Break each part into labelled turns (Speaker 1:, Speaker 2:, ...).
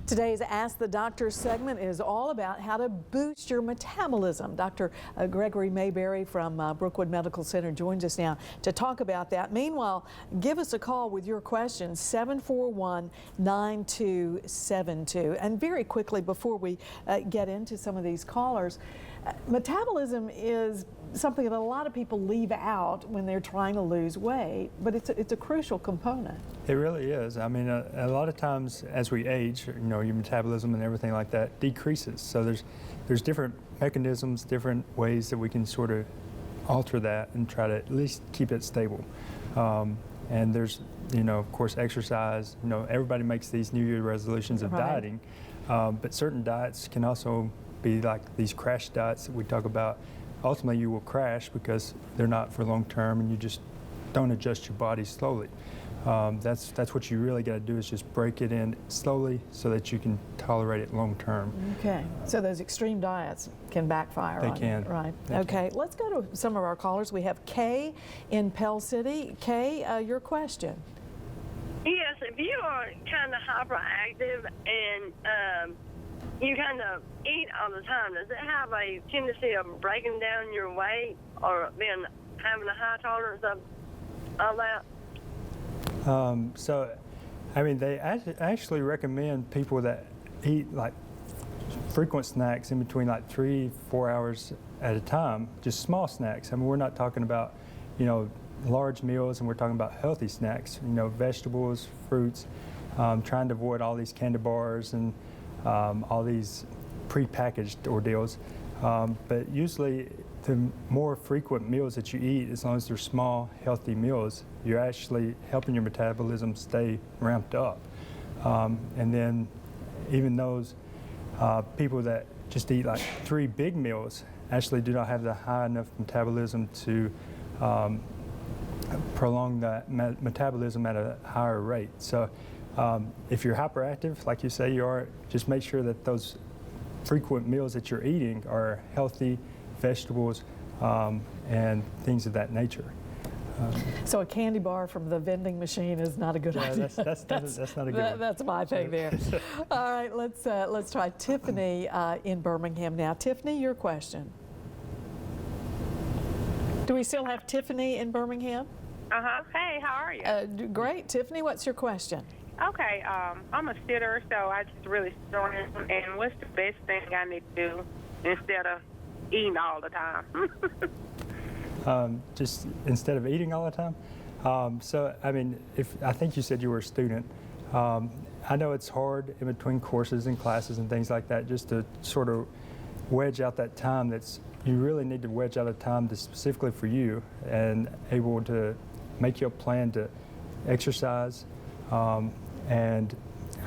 Speaker 1: Today's Ask the Doctor segment is all about how to boost your metabolism. Dr. Gregory Mayberry from Brookwood Medical Center joins us now to talk about that. Meanwhile, give us a call with your questions, 741-9272. And very quickly, before we get into some of these callers, metabolism is something that a lot of people leave out when they're trying to lose weight, but it's a crucial component.
Speaker 2: It really is. I mean, a lot of times as we age, your metabolism and everything like that decreases. So there's different mechanisms, different ways that we can sort of alter that and try to at least keep it stable. And there's, of course, exercise. Everybody makes these New Year resolutions of dieting, but certain diets can also be like these crash diets that we talk about. Ultimately, you will crash because they're not for long term, and you just don't adjust your body slowly. That's what you really got to do, is just break it in slowly so that you can tolerate it long term. Okay,
Speaker 1: so those extreme diets can backfire on you.
Speaker 2: They can.
Speaker 1: Right.
Speaker 2: Okay,
Speaker 1: let's go to some of our callers. We have Kay in Pell City. Kay, your question.
Speaker 3: Yes, if you are kind of hyperactive and you kind of eat all the time, does it have a tendency of breaking down your weight or then having a high tolerance of all that?
Speaker 2: So, I mean, they actually recommend people that eat like frequent snacks in between like 3-4 hours at a time, just small snacks. I mean, we're not talking about, large meals, and we're talking about healthy snacks, vegetables, fruits, trying to avoid all these candy bars and all these pre-packaged ordeals. But usually the more frequent meals that you eat, as long as they're small, healthy meals, you're actually helping your metabolism stay ramped up. And then even those people that just eat like 3 big meals actually do not have the high enough metabolism to prolong that metabolism at a higher rate. So if you're hyperactive, like you say you are, just make sure that those frequent meals that you're eating are healthy vegetables and things of that nature.
Speaker 1: So a candy bar from the vending machine is not a good idea.
Speaker 2: That's not a good one.
Speaker 1: That's my thing there. All right, let's try Tiffany in Birmingham now. Tiffany, your question. Do we still have Tiffany in Birmingham?
Speaker 4: Hey, how are you?
Speaker 1: Great. Tiffany, what's your question?
Speaker 4: Okay, I'm a sitter, so I just really started. And what's the best thing I need to do instead of eating all the time?
Speaker 2: Just instead of eating all the time? So, I mean, I think you said you were a student. I know it's hard in between courses and classes and things like that, just to sort of wedge out that time you really need to wedge out a time that's specifically for you and able to make your plan to exercise. And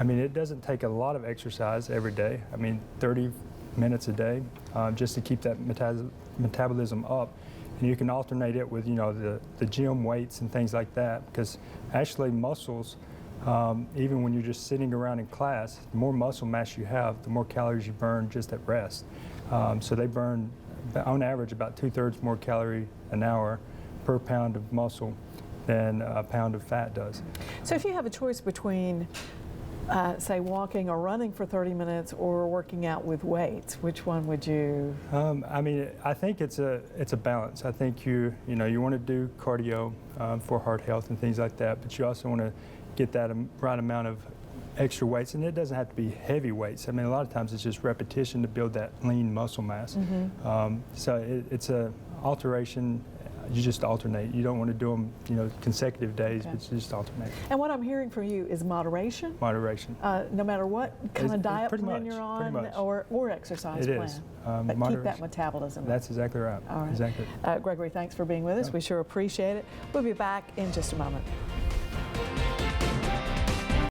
Speaker 2: I mean, it doesn't take a lot of exercise every day. I mean, 30 minutes a day just to keep that metabolism up. And you can alternate it with, the gym weights and things like that, because actually muscles, even when you're just sitting around in class, the more muscle mass you have, the more calories you burn just at rest. So they burn, on average, about 2/3 more calorie an hour per pound of muscle than a pound of fat does.
Speaker 1: So if you have a choice between, say, walking or running for 30 minutes or working out with weights, which one would you?
Speaker 2: I mean, I think it's a balance. I think you want to do cardio for heart health and things like that, but you also want to get that right amount of extra weights, and it doesn't have to be heavy weights. I mean, a lot of times it's just repetition to build that lean muscle mass. So it's a alteration. You just alternate. You don't want to do them, consecutive days, but you just alternate.
Speaker 1: And what I'm hearing from you is moderation.
Speaker 2: Moderation.
Speaker 1: No matter what kind of diet plan you're on, or exercise plan.
Speaker 2: It is.
Speaker 1: But keep that metabolism up.
Speaker 2: That's exactly right.
Speaker 1: All right.
Speaker 2: Exactly.
Speaker 1: Gregory, thanks for being with us. We sure appreciate it. We'll be back in just a moment.